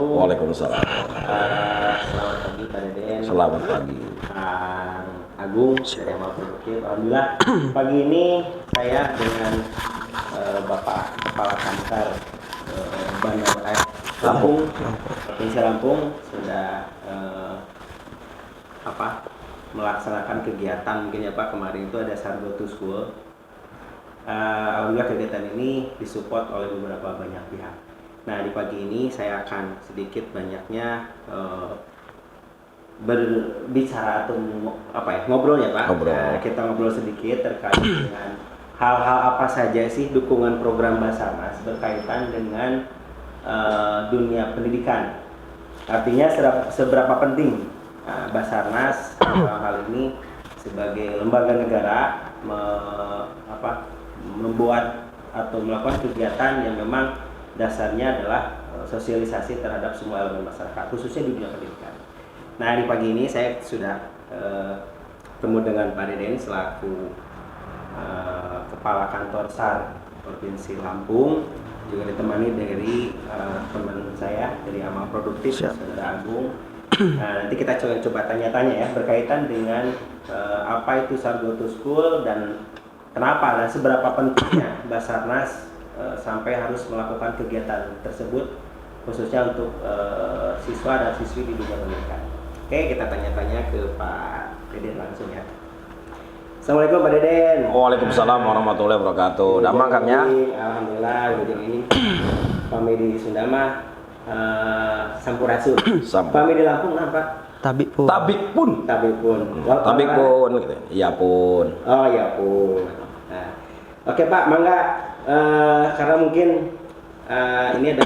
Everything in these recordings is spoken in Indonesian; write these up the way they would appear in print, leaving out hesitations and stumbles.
Waalaikumsalam. Selamat pagi Pak Deden. Selamat pagi. Kang Agung dari Amal Produktif. Alhamdulillah pagi ini saya dengan Bapak Kepala Kantor Lampung, Provinsi Lampung sudah melaksanakan kegiatan mungkin ya Pak. Kemarin itu ada Sargo to School. Alhamdulillah kegiatan ini disupport oleh beberapa banyak pihak. Nah di pagi ini saya akan sedikit banyaknya berbicara atau ngobrol ya Pak. Kita ngobrol sedikit terkait dengan hal-hal apa saja sih dukungan program Basarnas berkaitan dengan dunia pendidikan. Artinya seberapa penting Basarnas dalam hal ini sebagai lembaga negara membuat atau melakukan kegiatan yang memang dasarnya adalah sosialisasi terhadap semua elemen masyarakat, khususnya di dunia pendidikan. Nah di pagi ini saya sudah ketemu dengan Pak Deden selaku Kepala Kantor SAR Provinsi Lampung, juga ditemani dari teman saya dari Amal Produktif, Saudara Agung. Nah, nanti kita coba tanya-tanya ya berkaitan dengan apa itu Sargo to School dan kenapa dan seberapa pentingnya Basarnas sampai harus melakukan kegiatan tersebut khususnya untuk siswa dan siswi di dunia pendidikan. Oke, kita tanya-tanya ke Pak Deden langsung ya. Assalamualaikum Pak Deden. Waalaikumsalam warahmatullahi wabarakatuh. Damang Kang ya. Alhamdulillah jadi ini kami di Sunda mah Sampurasun. Kami di Lampung apa? Tabik pun. Gitu. Iya pun. Oh iya pun. Nah, oke Pak, mangga karena mungkin ini ada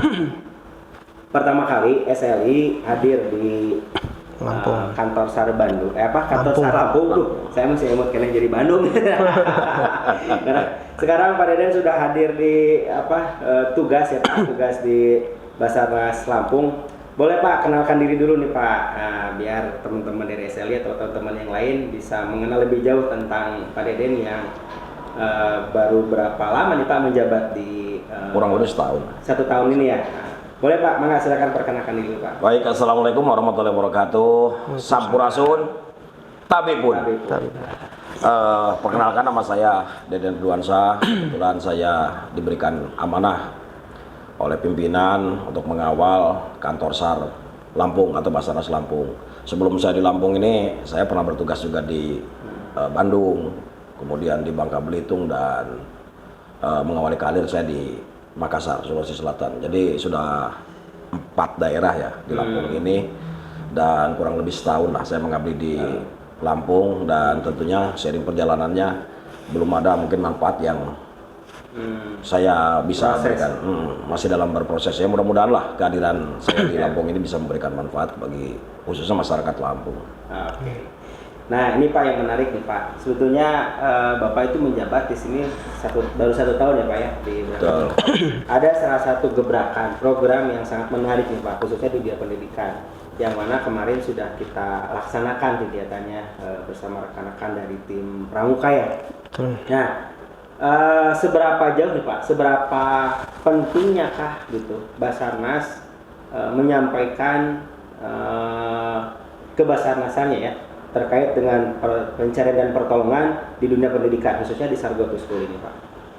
pertama kali SLI hadir di kantor SAR Bandung. Kantor SAR Lampung tuh. Saya masih emot kena jadi Bandung. Nah, sekarang Pak Deden sudah hadir di tugas ya Pak, tugas di Basarnas Lampung. Boleh Pak kenalkan diri dulu nih Pak, biar teman-teman dari SLI atau teman-teman yang lain bisa mengenal lebih jauh tentang Pak Deden yang baru berapa lama nih Pak menjabat di kurang lebih setahun. 1 tahun ini ya. Boleh Pak, mangga silakan perkenalkan diri Pak. Baik, assalamualaikum warahmatullahi wabarakatuh. Sampurasun, tabik pun. Perkenalkan nama saya Deden Ridwansyah. Kebetulan saya diberikan amanah oleh pimpinan untuk mengawal kantor SAR Lampung atau Basarnas Lampung. Sebelum saya di Lampung ini, saya pernah bertugas juga di Bandung, kemudian di Bangka Belitung dan mengawali karir saya di Makassar, Sulawesi Selatan. Jadi sudah 4 daerah ya di Lampung ini, dan kurang lebih setahun lah saya mengabdi di Lampung, dan tentunya seiring perjalanannya belum ada mungkin manfaat yang saya bisa berikan. Masih dalam berproses ya, mudah-mudahan lah kehadiran saya di Lampung ini bisa memberikan manfaat bagi khususnya masyarakat Lampung. Nah ini Pak yang menarik nih Pak, sebetulnya Bapak itu menjabat di sini baru 1 tahun ya Pak ya di ada salah satu gebrakan program yang sangat menarik nih Pak, khususnya di dunia pendidikan, yang mana kemarin sudah kita laksanakan kegiatannya bersama rekan-rekan dari tim Pramuka ya. Nah seberapa jauh nih Pak, seberapa pentingnya kah gitu Basarnas menyampaikan kebasarnasannya ya terkait dengan pencarian dan pertolongan di dunia pendidikan, khususnya di Sargo to School ini Pak?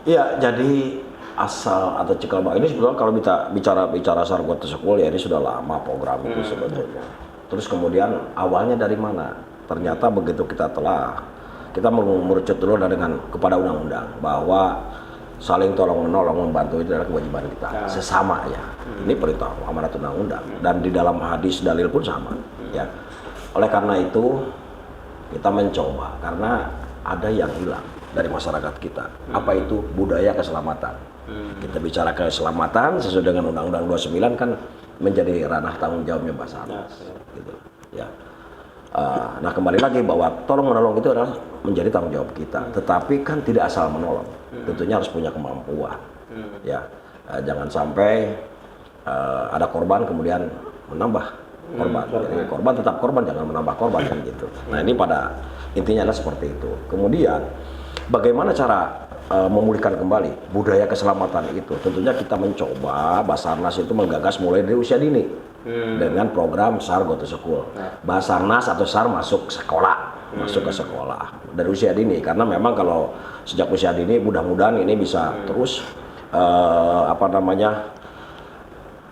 Iya, jadi asal atau cikal bakal ini sebetulnya kalau kita bicara Sargo to School ya ini sudah lama program itu sebetulnya. Terus kemudian awalnya dari mana? Ternyata begitu kita merucut dulu dengan kepada undang-undang bahwa saling tolong menolong membantu itu adalah kewajiban kita sesama ya. Ini perintah amanat undang-undang, dan di dalam hadis dalil pun sama ya. Oleh karena itu kita mencoba, karena ada yang hilang dari masyarakat kita. Apa itu budaya keselamatan? Kita bicara keselamatan sesuai dengan Undang-Undang 29 kan menjadi ranah tanggung jawabnya Basarnas. Gitu ya. Nah kembali lagi bahwa tolong menolong itu adalah menjadi tanggung jawab kita. Tetapi kan tidak asal menolong. Tentunya harus punya kemampuan. Ya, jangan sampai ada korban kemudian menambah korban. Jadi korban tetap korban, jangan menambah korban kan gitu. Nah ini pada intinya adalah seperti itu. Kemudian bagaimana cara memulihkan kembali budaya keselamatan itu? Tentunya kita mencoba, Basarnas itu menggagas mulai dari usia dini. dengan program SAR Go to School. Basarnas atau SAR masuk sekolah, masuk ke sekolah dari usia dini, karena memang kalau sejak usia dini mudah-mudahan ini bisa terus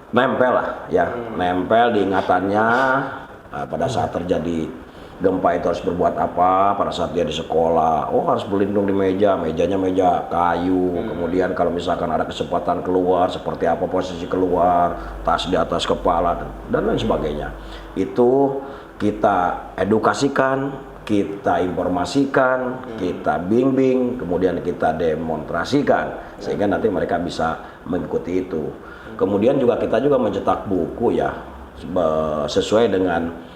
nempel lah ya, nempel di ingatannya. Pada saat terjadi gempa itu harus berbuat apa, pada saat dia di sekolah, harus berlindung di mejanya meja kayu, kemudian kalau misalkan ada kesempatan keluar, seperti apa posisi keluar, tas di atas kepala, dan lain sebagainya. Itu kita edukasikan, kita informasikan, kita bimbing, kemudian kita demonstrasikan, sehingga nanti mereka bisa mengikuti itu. Kemudian kita juga mencetak buku ya, sesuai dengan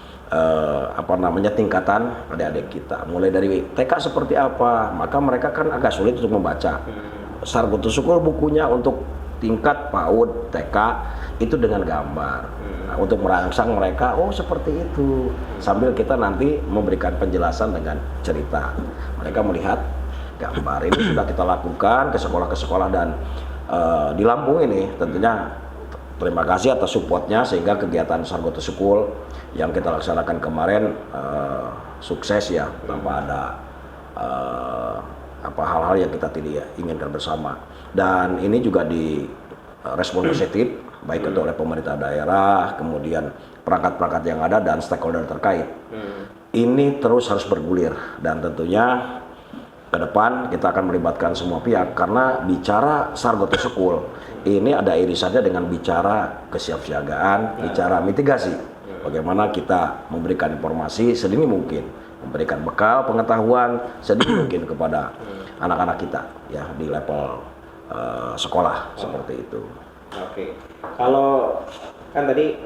tingkatan adik-adik kita. Mulai dari TK seperti apa, maka mereka kan agak sulit untuk membaca. SAR Go to School bukunya untuk tingkat PAUD, TK itu dengan gambar. Nah, untuk merangsang mereka, seperti itu. Sambil kita nanti memberikan penjelasan dengan cerita. Mereka melihat gambar. Ini sudah kita lakukan ke sekolah-sekolah dan di Lampung ini tentunya terima kasih atas supportnya, sehingga kegiatan SAR Go to School yang kita laksanakan kemarin sukses ya, tanpa ada hal-hal yang kita tidak inginkan bersama. Dan ini juga di respon positif baik itu oleh pemerintah daerah, kemudian perangkat-perangkat yang ada dan stakeholder terkait. Ini terus harus bergulir, dan tentunya ke depan kita akan melibatkan semua pihak, karena bicara SAR Go to School ini ada irisannya dengan bicara kesiapsiagaan, bicara mitigasi. Bagaimana kita memberikan informasi sedini mungkin, memberikan bekal pengetahuan sedini mungkin kepada anak-anak kita ya di level sekolah seperti itu. Oke. Kalau kan tadi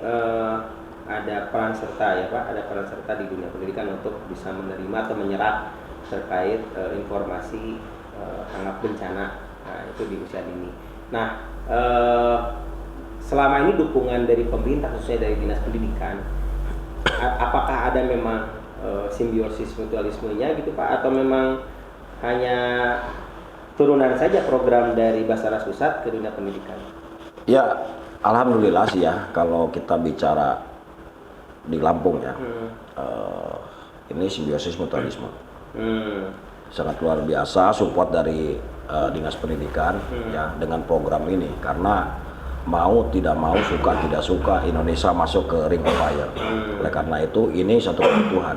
ada peran serta ya Pak, ada peran serta di dunia pendidikan untuk bisa menerima atau menyerap terkait informasi tanggap bencana. Nah, itu di usia dini. Nah, selama ini dukungan dari pemerintah, khususnya dari Dinas Pendidikan, apakah ada memang simbiosis mutualismenya gitu Pak, atau memang hanya turunan saja program dari Basarnas Pusat ke dunia pendidikan? Ya, alhamdulillah sih ya, kalau kita bicara di Lampung ya, ini simbiosis mutualisme. Sangat luar biasa support dari Dinas Pendidikan ya dengan program ini, karena mau tidak mau, suka tidak suka, Indonesia masuk ke ring of fire. Oleh karena itu ini satu kebutuhan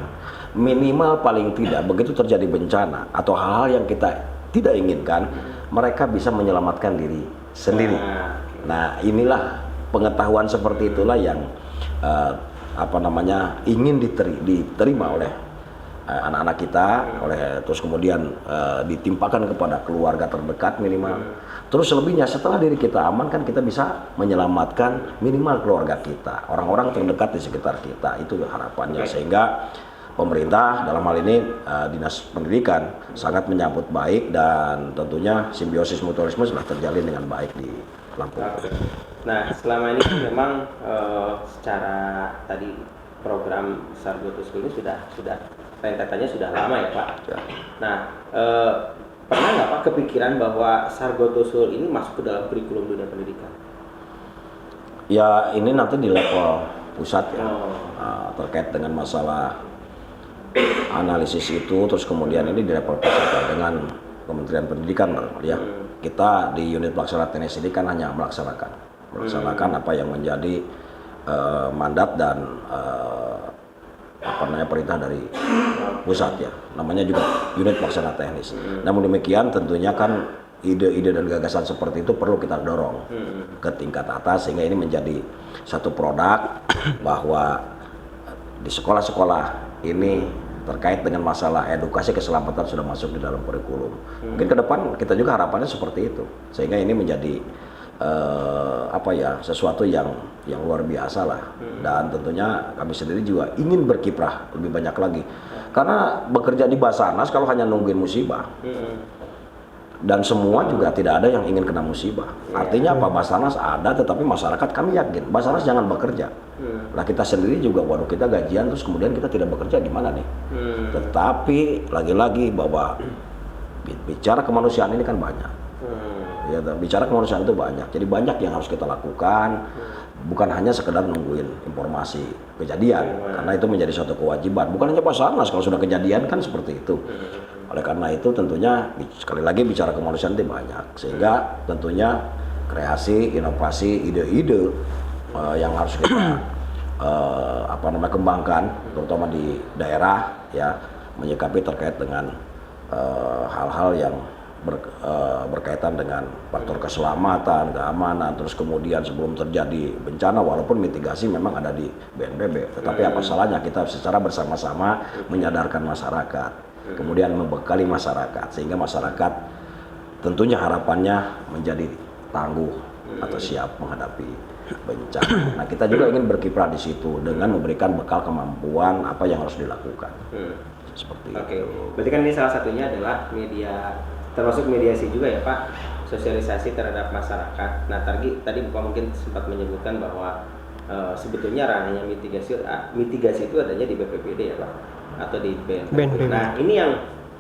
minimal, paling tidak begitu terjadi bencana atau hal-hal yang kita tidak inginkan, mereka bisa menyelamatkan diri sendiri. Nah, inilah pengetahuan seperti itulah yang ingin diterima oleh anak-anak kita, terus kemudian ditimpakan kepada keluarga terdekat minimal. Terus selebihnya setelah diri kita aman, kan kita bisa menyelamatkan minimal keluarga kita, orang-orang terdekat di sekitar kita. Itu harapannya, sehingga pemerintah dalam hal ini Dinas Pendidikan sangat menyambut baik, dan tentunya simbiosis mutualisme sudah terjalin dengan baik di Lampung. Nah, selama ini memang secara tadi program SAR Go to School ini sudah rentetannya sudah lama ya Pak. Ya. Nah, pernah nggak Pak kepikiran bahwa SAR Go to School ini masuk ke dalam kurikulum dunia pendidikan? Ya, ini nanti di level pusat ya, terkait dengan masalah analisis itu, terus kemudian ini di level pusat ya, dengan Kementerian Pendidikan ya. Kita di unit pelaksana teknis ini kan hanya melaksanakan apa yang menjadi mandat dan perintah dari pusat ya, namanya juga unit pelaksana teknis. Namun demikian tentunya kan ide-ide dan gagasan seperti itu perlu kita dorong ke tingkat atas, sehingga ini menjadi satu produk bahwa di sekolah-sekolah ini terkait dengan masalah edukasi keselamatan sudah masuk di dalam kurikulum. Mungkin ke depan kita juga harapannya seperti itu, sehingga ini menjadi sesuatu yang luar biasa lah. Dan tentunya kami sendiri juga ingin berkiprah lebih banyak lagi, karena bekerja di Basarnas kalau hanya nungguin musibah, dan semua juga tidak ada yang ingin kena musibah. Artinya apa? Basarnas ada, tetapi masyarakat kami yakin Basarnas jangan bekerja. Lah kita sendiri juga, waduh kita gajian terus kemudian kita tidak bekerja, gimana nih? Tetapi lagi-lagi bahwa bicara kemanusiaan ini kan banyak. Ya, bicara kemanusiaan itu banyak, jadi banyak yang harus kita lakukan, bukan hanya sekedar nungguin informasi kejadian, karena itu menjadi suatu kewajiban. Bukan hanya Basarnas, kalau sudah kejadian kan seperti itu. Oleh karena itu tentunya sekali lagi bicara kemanusiaan itu banyak, sehingga tentunya kreasi, inovasi, ide-ide yang harus kita kembangkan, terutama di daerah ya, menyikapi terkait dengan hal-hal yang berkaitan dengan faktor keselamatan, keamanan, terus kemudian sebelum terjadi bencana, walaupun mitigasi memang ada di BNPB, tetapi apa salahnya kita secara bersama-sama menyadarkan masyarakat, kemudian membekali masyarakat, sehingga masyarakat tentunya harapannya menjadi tangguh atau siap menghadapi bencana. Nah, kita juga ingin berkiprah di situ dengan memberikan bekal kemampuan apa yang harus dilakukan. Seperti Oke. itu. Berarti kan ini salah satunya adalah media, termasuk mediasi juga ya Pak, sosialisasi terhadap masyarakat. Nah tadi Bapak mungkin sempat menyebutkan bahwa sebetulnya ranahnya mitigasi itu adanya di BPBD ya Pak, atau di BNPB. Nah ini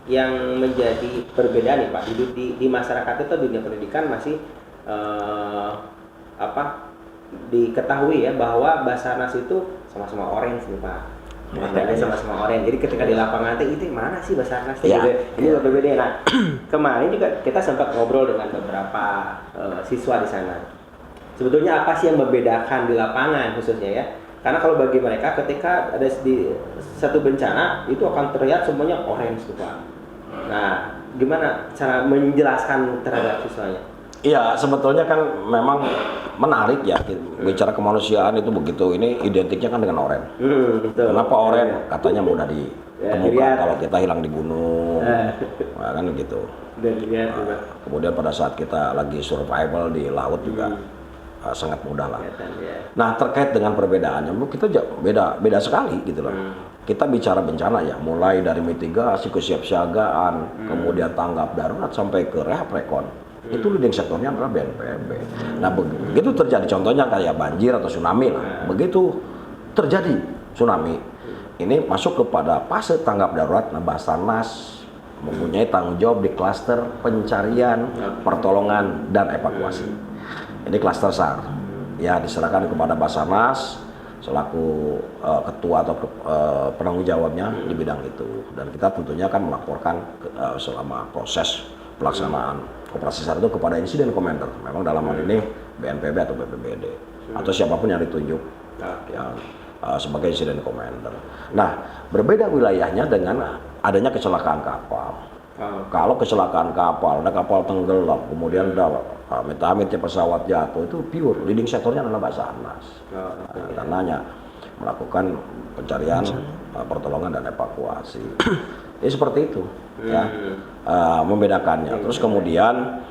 yang menjadi perbedaan nih Pak, di masyarakat itu dunia pendidikan masih diketahui ya bahwa Basarnas itu sama-sama orange nih Pak. Sama-sama orange. Jadi ketika di lapangan itu mana sih Basarnas? Ya. Ini berbeda. Nah, kemarin juga kita sempat ngobrol dengan beberapa siswa di sana. Sebetulnya apa sih yang membedakan di lapangan khususnya ya? Karena kalau bagi mereka ketika ada di satu bencana itu akan terlihat semuanya orange tuh Pak. Nah, gimana cara menjelaskan terhadap siswanya? Iya, sebetulnya kan memang menarik ya, bicara kemanusiaan itu begitu. Ini identiknya kan dengan oren. Betul. Kenapa oren? Katanya mudah ditemukan kalau kita hilang di gunung, nah, kan gitu. Kemudian pada saat kita lagi survival di laut juga sangat mudah lah. Nah, terkait dengan perbedaannya, kita beda sekali gitu loh. Kita bicara bencana ya, mulai dari mitigasi, kesiapsiagaan, kemudian tanggap darurat sampai ke rehab rekon. Itu leading sektornya adalah BNPB. Nah, begitu terjadi contohnya kayak banjir atau tsunami lah. Begitu terjadi tsunami, ini masuk kepada fase tanggap darurat. Nah, Basarnas mempunyai tanggung jawab di klaster pencarian, pertolongan, dan evakuasi. Ini klaster SAR. Ya, diserahkan kepada Basarnas selaku ketua atau penanggung jawabnya di bidang itu. Dan kita tentunya akan melaporkan selama proses pelaksanaan operasi SAR itu kepada insiden commander. Memang dalam hal ini BNPB atau BPBD atau siapapun yang ditunjuk yang sebagai insiden commander. Nah, berbeda wilayahnya dengan adanya kecelakaan kapal. Kalau kecelakaan kapal, ada kapal tenggelam, kemudian ada amit-amitnya pesawat jatuh, itu pure leading sektornya adalah Basarnas. Karenanya melakukan pencarian, pertolongan dan evakuasi. Ini seperti itu ya, membedakannya. Terus kemudian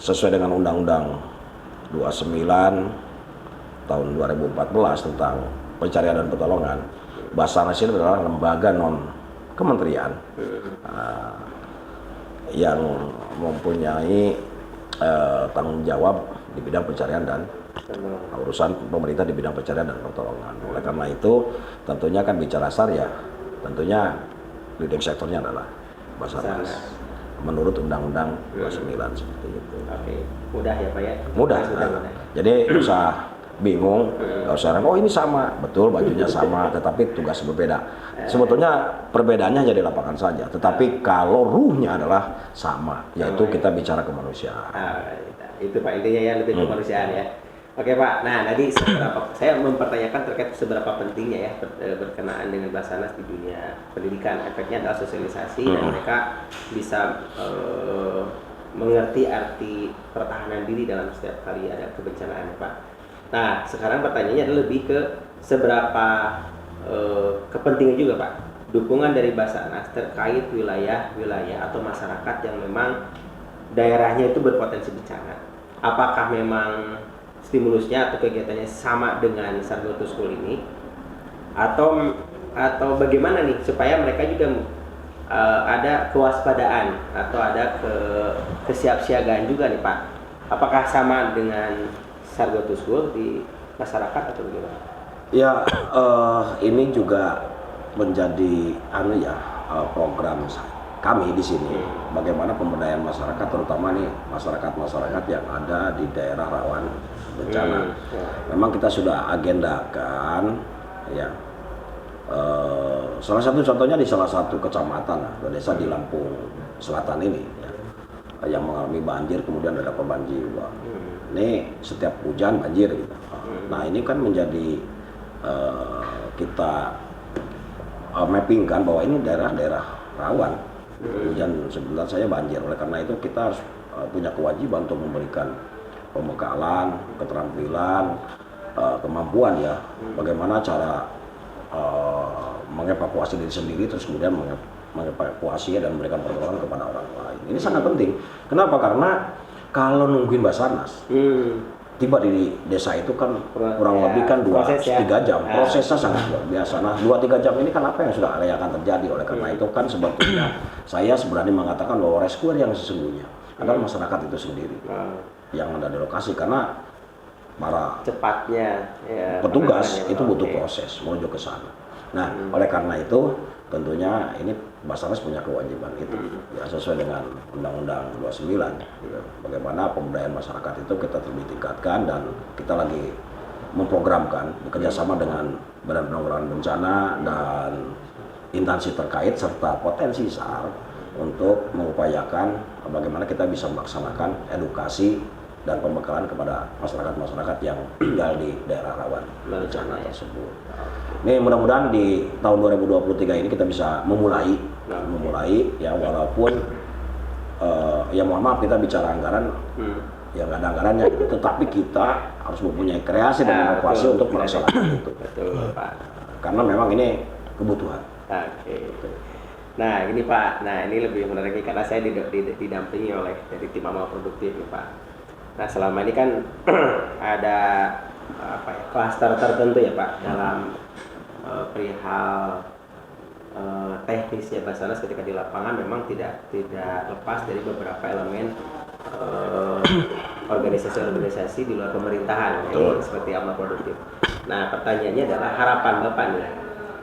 sesuai dengan Undang-Undang 29 tahun 2014 tentang pencarian dan pertolongan, Basarnas ini adalah lembaga non kementerian yang mempunyai tanggung jawab di bidang pencarian dan urusan pemerintah di bidang pencarian dan pertolongan. Oleh karena itu tentunya kan bicara SAR ya, tentunya leading sektornya adalah Basarnas menurut Undang-Undang 29 seperti itu. Oke, mudah ya Pak ya? Mudah. Jadi usah bingung, nggak usah oh ini sama, betul bajunya sama, tetapi tugas berbeda. Sebetulnya perbedaannya hanya di lapangan saja, tetapi kalau ruhnya adalah sama, yaitu kita bicara kemanusiaan. Itu Pak intinya ya, lebih kemanusiaan ya. Oke Pak, nah tadi saya mempertanyakan terkait seberapa pentingnya ya berkenaan dengan Basarnas di dunia pendidikan. Efeknya adalah sosialisasi dan mereka bisa mengerti arti pertahanan diri dalam setiap kali ada kebencanaan Pak. Nah sekarang pertanyaannya adalah lebih ke seberapa kepentingan juga Pak dukungan dari Basarnas terkait wilayah-wilayah atau masyarakat yang memang daerahnya itu berpotensi bencana. Apakah memang stimulusnya atau kegiatannya sama dengan Sarjito School ini atau bagaimana nih supaya mereka juga ada kewaspadaan atau ada kesiapsiagaan juga nih Pak? Apakah sama dengan Sarjito School di masyarakat atau bagaimana? Ya, ini juga menjadi program kami di sini. Bagaimana pemberdayaan masyarakat, terutama nih masyarakat yang ada di daerah rawan bencana. Memang kita sudah agendakan, ya. Salah satu contohnya di salah satu kecamatan, desa di Lampung Selatan ini, ya, yang mengalami banjir, kemudian ada korban jiwa. Ini setiap hujan banjir gitu. Nah ini kan menjadi kita mapping kan bahwa ini daerah-daerah rawan hujan sebentar saya banjir. Oleh karena itu kita harus punya kewajiban untuk memberikan pembekalan, keterampilan, kemampuan ya, bagaimana cara mengevakuasi diri sendiri, terus kemudian mengevakuasinya dan memberikan pertolongan kepada orang lain. Ini sangat penting. Kenapa? Karena kalau nungguin Basarnas, tiba di desa itu kan kurang lebih kan 2-3 jam. Prosesnya sangat luar biasa. Nah 2-3 jam ini kan apa yang sudah akan terjadi? Oleh karena itu kan sebetulnya saya berani mengatakan bahwa rescuer yang sesungguhnya adalah masyarakat itu sendiri yang ada di lokasi, karena para cepatnya ya, petugas itu butuh proses menuju ke sana. Nah, oleh karena itu tentunya ini Basarnas punya kewajiban itu ya, sesuai dengan Undang-Undang 29 gitu. Bagaimana pemberdayaan masyarakat itu kita lebih tingkatkan, dan kita lagi memprogramkan bekerjasama dengan Badan Penanggulangan Bencana dan instansi terkait serta potensi SAR untuk mengupayakan bagaimana kita bisa melaksanakan edukasi dan pembekalan kepada masyarakat-masyarakat yang tinggal di daerah rawan bencana tersebut. Ini mudah-mudahan di tahun 2023 ini kita bisa memulai ya, walaupun ya mohon maaf kita bicara anggaran ya nggak ada anggarannya gitu, tetapi kita harus mempunyai kreasi dan inovasi untuk melaksanakan itu. Betul, Pak. Karena memang ini kebutuhan. Oke. Nah ini Pak, nah ini lebih menarik karena saya didampingi oleh dari tim amal produktif nih Pak. Nah selama ini kan ada apa ya, klaster tertentu ya Pak dalam perihal teknisnya Basarnas ketika di lapangan memang tidak lepas dari beberapa elemen organisasi-organisasi di luar pemerintahan ya, seperti amal produktif. Nah pertanyaannya adalah harapan Bapak nih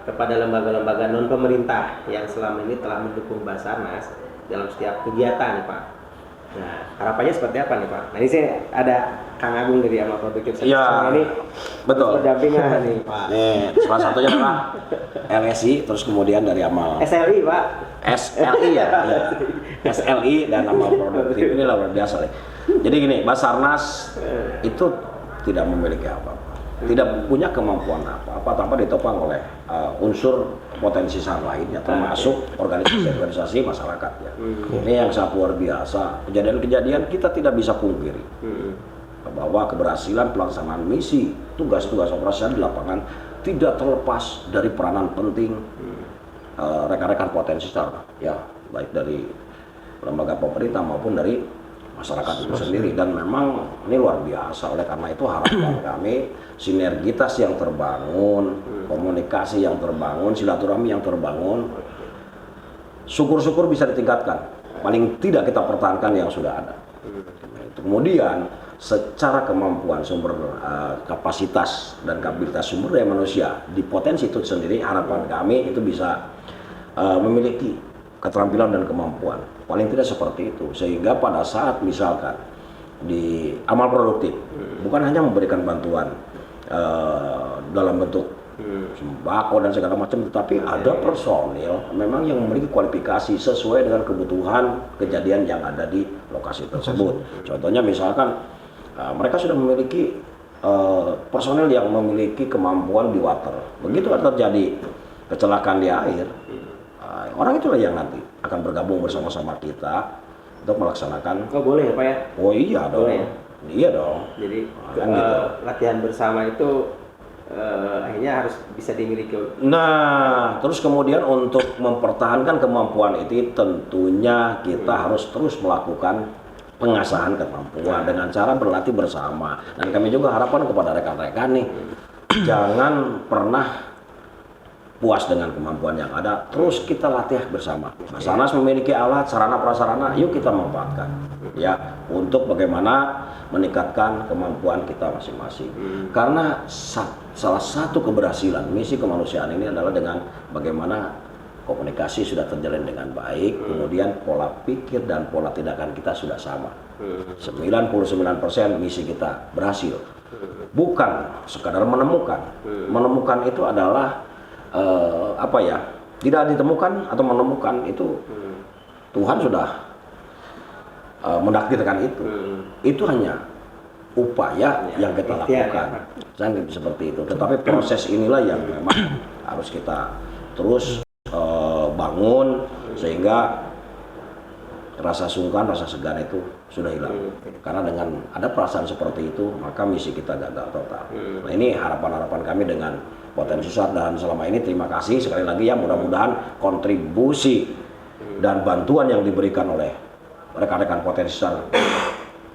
kepada lembaga-lembaga non pemerintah yang selama ini telah mendukung Basarnas dalam setiap kegiatan nih Pak. Nah, harapannya seperti apa nih Pak? Nah, ini saya ada Kang Agung dari Amal Produktif. Ya, ini betul. Berdampingan nih Pak. Nih, salah satunya adalah LSI, terus kemudian dari Amal SLI Pak. SLI ya, SLI dan Amal Produktif ini luar biasa nih. Jadi gini, Basarnas itu tidak memiliki apa-apa, tidak punya kemampuan apa-apa tanpa ditopang oleh unsur potensi SAR lainnya, termasuk organisasi masyarakat ya. Ini yang sangat luar biasa. Kejadian-kejadian kita tidak bisa pungkiri bahwa keberhasilan pelaksanaan misi, tugas-tugas operasional di lapangan tidak terlepas dari peranan penting rekan-rekan potensi SAR ya, baik dari lembaga pemerintah maupun dari masyarakat itu sendiri, dan memang ini luar biasa. Oleh karena itu harapan kami sinergitas yang terbangun, komunikasi yang terbangun, silaturahmi yang terbangun, syukur-syukur bisa ditingkatkan, paling tidak kita pertahankan yang sudah ada. Kemudian secara kemampuan sumber kapasitas dan kapabilitas sumber daya manusia di potensi itu sendiri, harapan kami itu bisa memiliki keterampilan dan kemampuan, paling tidak seperti itu, sehingga pada saat misalkan di amal produktif bukan hanya memberikan bantuan dalam bentuk sembako dan segala macam, tetapi ada personil memang yang memiliki kualifikasi sesuai dengan kebutuhan kejadian yang ada di lokasi tersebut. Contohnya misalkan mereka sudah memiliki personil yang memiliki kemampuan di water. Begitu ada terjadi kecelakaan di air, orang itulah yang nanti akan bergabung bersama-sama kita untuk melaksanakan. Oh boleh ya Pak ya? Oh iya dong. Boleh ya? Iya dong. Jadi gitu. latihan bersama itu akhirnya harus bisa dimiliki. Nah, terus kemudian untuk mempertahankan kemampuan itu tentunya kita harus terus melakukan pengasahan kemampuan dengan cara berlatih bersama. Dan kami juga harapan kepada rekan-rekan nih, jangan pernah puas dengan kemampuan yang ada, terus kita latih bersama. Basarnas memiliki alat, sarana prasarana, yuk kita manfaatkan ya untuk bagaimana meningkatkan kemampuan kita masing-masing. Karena salah satu keberhasilan misi kemanusiaan ini adalah dengan bagaimana komunikasi sudah terjalin dengan baik, kemudian pola pikir dan pola tindakan kita sudah sama. 99% misi kita berhasil. bukan sekadar menemukan. Menemukan itu adalah apa ya? Tidak ditemukan atau menemukan itu Tuhan sudah menakdirkan itu. Itu hanya upaya yang kita lakukan. Jangan seperti itu. Tetapi proses inilah yang memang harus kita terus bangun sehingga rasa sungkan, rasa segan itu sudah hilang. Karena dengan ada perasaan seperti itu, maka misi kita gagal total. Nah, ini harapan-harapan kami dengan Potensi SAR, dan selama ini terima kasih sekali lagi ya, mudah-mudahan kontribusi dan bantuan yang diberikan oleh rekan-rekan Potensi SAR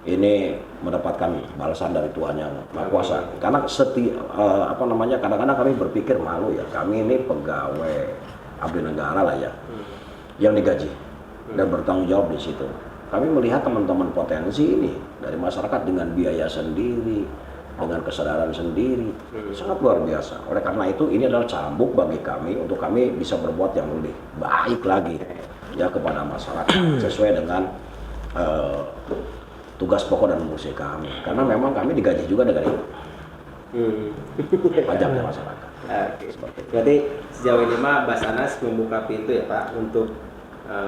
ini mendapatkan balasan dari Tuhan yang Maha Kuasa. Karena kadang-kadang kami berpikir malu ya, kami ini pegawai abdi negara lah ya, yang digaji dan bertanggung jawab di situ. Kami melihat teman-teman potensi ini dari masyarakat dengan biaya sendiri, dengan kesadaran sendiri, sangat luar biasa. Oleh karena itu ini adalah cambuk bagi kami untuk kami bisa berbuat yang lebih baik lagi ya kepada masyarakat sesuai dengan tugas pokok dan fungsi kami. Karena memang kami digaji juga dengan itu. Pajaknya masyarakat. Oke. Berarti sejauh ini mah Basarnas membuka pintu ya Pak untuk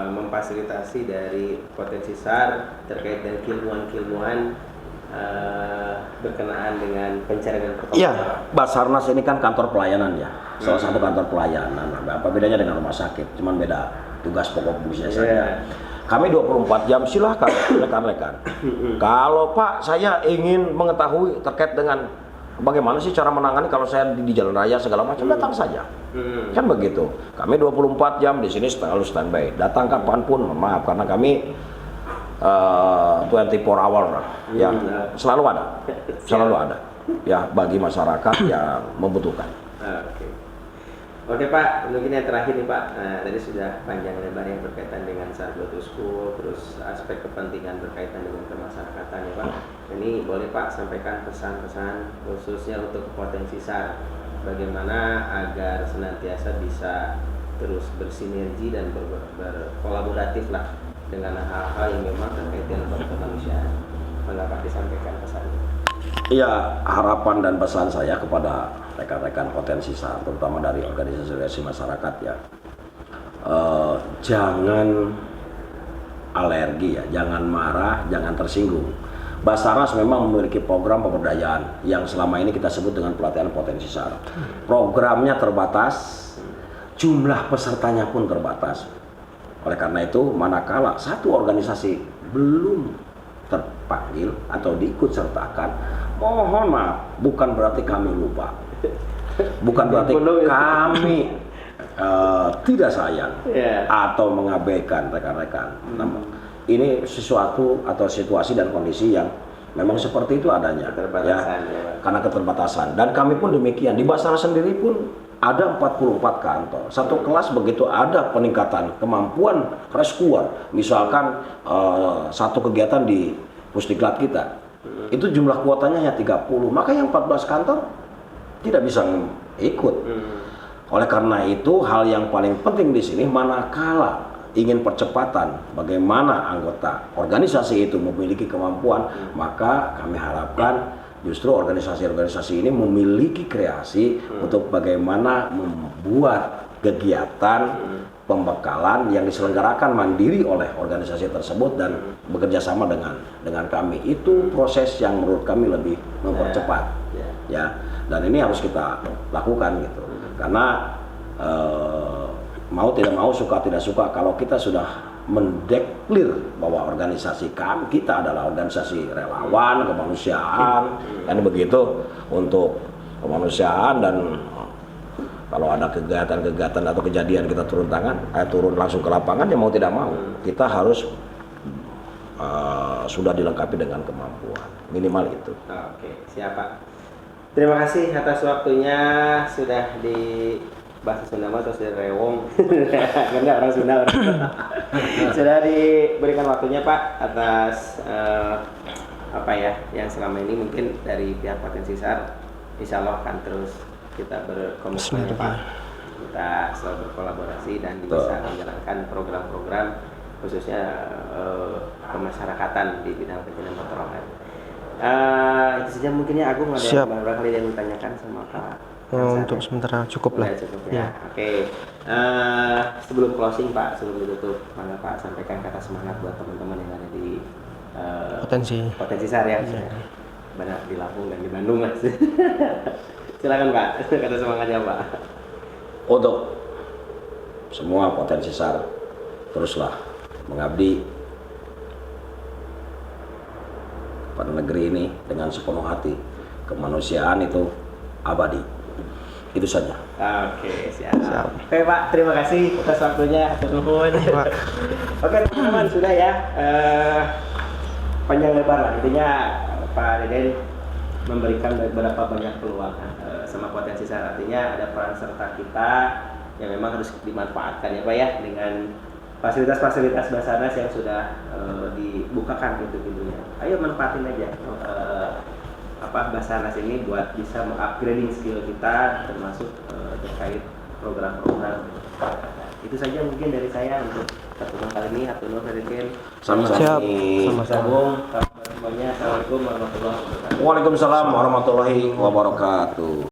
memfasilitasi dari Potensi SAR terkait dengan kilmuan-kilmuan berkenaan dengan pencarian pertolongan. Iya, Basarnas ini kan kantor pelayanan ya, salah satu kantor pelayanan. Apa bedanya dengan rumah sakit? Cuman beda tugas pokok fungsinya saja. Kami 24 jam, silahkan rekan-rekan. Kalau Pak, saya ingin mengetahui terkait dengan bagaimana sih cara menangani kalau saya di jalan raya segala macam, datang saja. Kan begitu. Kami 24 jam di sini selalu standby. Datang kapanpun, maaf karena kami 24 hour ya, selalu ada ya bagi masyarakat yang membutuhkan. Oke Pak, mungkin yang terakhir nih Pak, tadi sudah panjang lebar yang berkaitan dengan SAR Go to School, terus aspek kepentingan berkaitan dengan kemasyarakatan ya Pak. Ini boleh Pak sampaikan pesan-pesan khususnya untuk Potensi SAR, bagaimana agar senantiasa bisa terus bersinergi dan berkolaboratif lah dengan hal-hal yang memang terkait dengan kemanusiaan. Mengapa disampaikan pesannya? Iya, harapan dan pesan saya kepada rekan-rekan Potensi SAR, terutama dari organisasi masyarakat ya, jangan alergi ya, jangan marah, jangan tersinggung. Basarnas memang memiliki program pemberdayaan yang selama ini kita sebut dengan pelatihan Potensi SAR. Programnya terbatas, jumlah pesertanya pun terbatas. Oleh karena itu, manakala satu organisasi belum terpanggil atau diikut sertakan, mohon maaf, bukan berarti kami lupa, bukan berarti kami tidak sayang atau mengabaikan rekan-rekan. Ini sesuatu atau situasi dan kondisi yang memang seperti itu adanya ya, karena keterbatasan. Dan kami pun demikian, di Basarnas sendiri pun ada 44 kantor. Satu kelas begitu ada peningkatan kemampuan rescuer, misalkan satu kegiatan di Pusdiklat kita, itu jumlah kuotanya hanya 30, maka yang 14 kantor tidak bisa ikut. Oleh karena itu, hal yang paling penting di sini, manakala ingin percepatan bagaimana anggota organisasi itu memiliki kemampuan, maka kami harapkan justru organisasi-organisasi ini memiliki kreasi untuk bagaimana membuat kegiatan pembekalan yang diselenggarakan mandiri oleh organisasi tersebut dan bekerja sama dengan kami. Itu proses yang menurut kami lebih mempercepat ya, dan ini harus kita lakukan gitu. Karena mau tidak mau, suka tidak suka, kalau kita sudah mendeklir bahwa organisasi kita adalah organisasi relawan kemanusiaan, kan begitu, untuk kemanusiaan, dan kalau ada kegiatan-kegiatan atau kejadian kita turun langsung ke lapangan, ya mau tidak mau kita harus sudah dilengkapi dengan kemampuan minimal itu. Oke, siap Pak. Terima kasih atas waktunya, sudah di bahasa Sunda atau sudah rewong, karena orang Sunda sudah diberikan waktunya Pak atas apa ya yang selama ini mungkin dari pihak Potensi SAR, insya Allah akan terus kita berkomunikasi Pak, kita selalu berkolaborasi dan bisa menjalankan program-program khususnya kemasyarakatan di bidang pencarian pertolongan. Itu saja mungkinnya Agung ada Siap. beberapa hal yang ditanyakan sama Pak. Untuk sementara cukup lah. Udah cukup ya. Iya. Oke. Sebelum closing Pak, sebelum ditutup, mana Pak sampaikan kata semangat buat teman-teman yang ada di potensi SAR ya. Banyak di Lampung dan di Bandung Mas. Silakan Pak, kata semangatnya Pak. Untuk semua potensi SAR, teruslah mengabdi pada negeri ini dengan sepenuh hati. Kemanusiaan itu abadi. Itu saja. Oke, siap. Oke Pak, terima kasih atas waktunya. Atur nuhun. Oke teman-teman, sudah ya. Panjang lebar lah. Intinya Pak Deden memberikan beberapa banyak peluang sama potensi SAR. Artinya ada peran serta kita yang memang harus dimanfaatkan ya Pak ya, dengan fasilitas-fasilitas Basarnas yang sudah dibukakan pintu-pintunya. Ayo manfaatin aja Basarnas ini buat bisa mengupgrading skill kita, termasuk terkait program-program. Itu saja mungkin dari saya untuk pertemuan kali ini. Hatur nuhun Deden. Siap. Sama-sama. Semuanya. Assalamualaikum warahmatullahi wabarakatuh. Waalaikumsalam warahmatullahi wabarakatuh.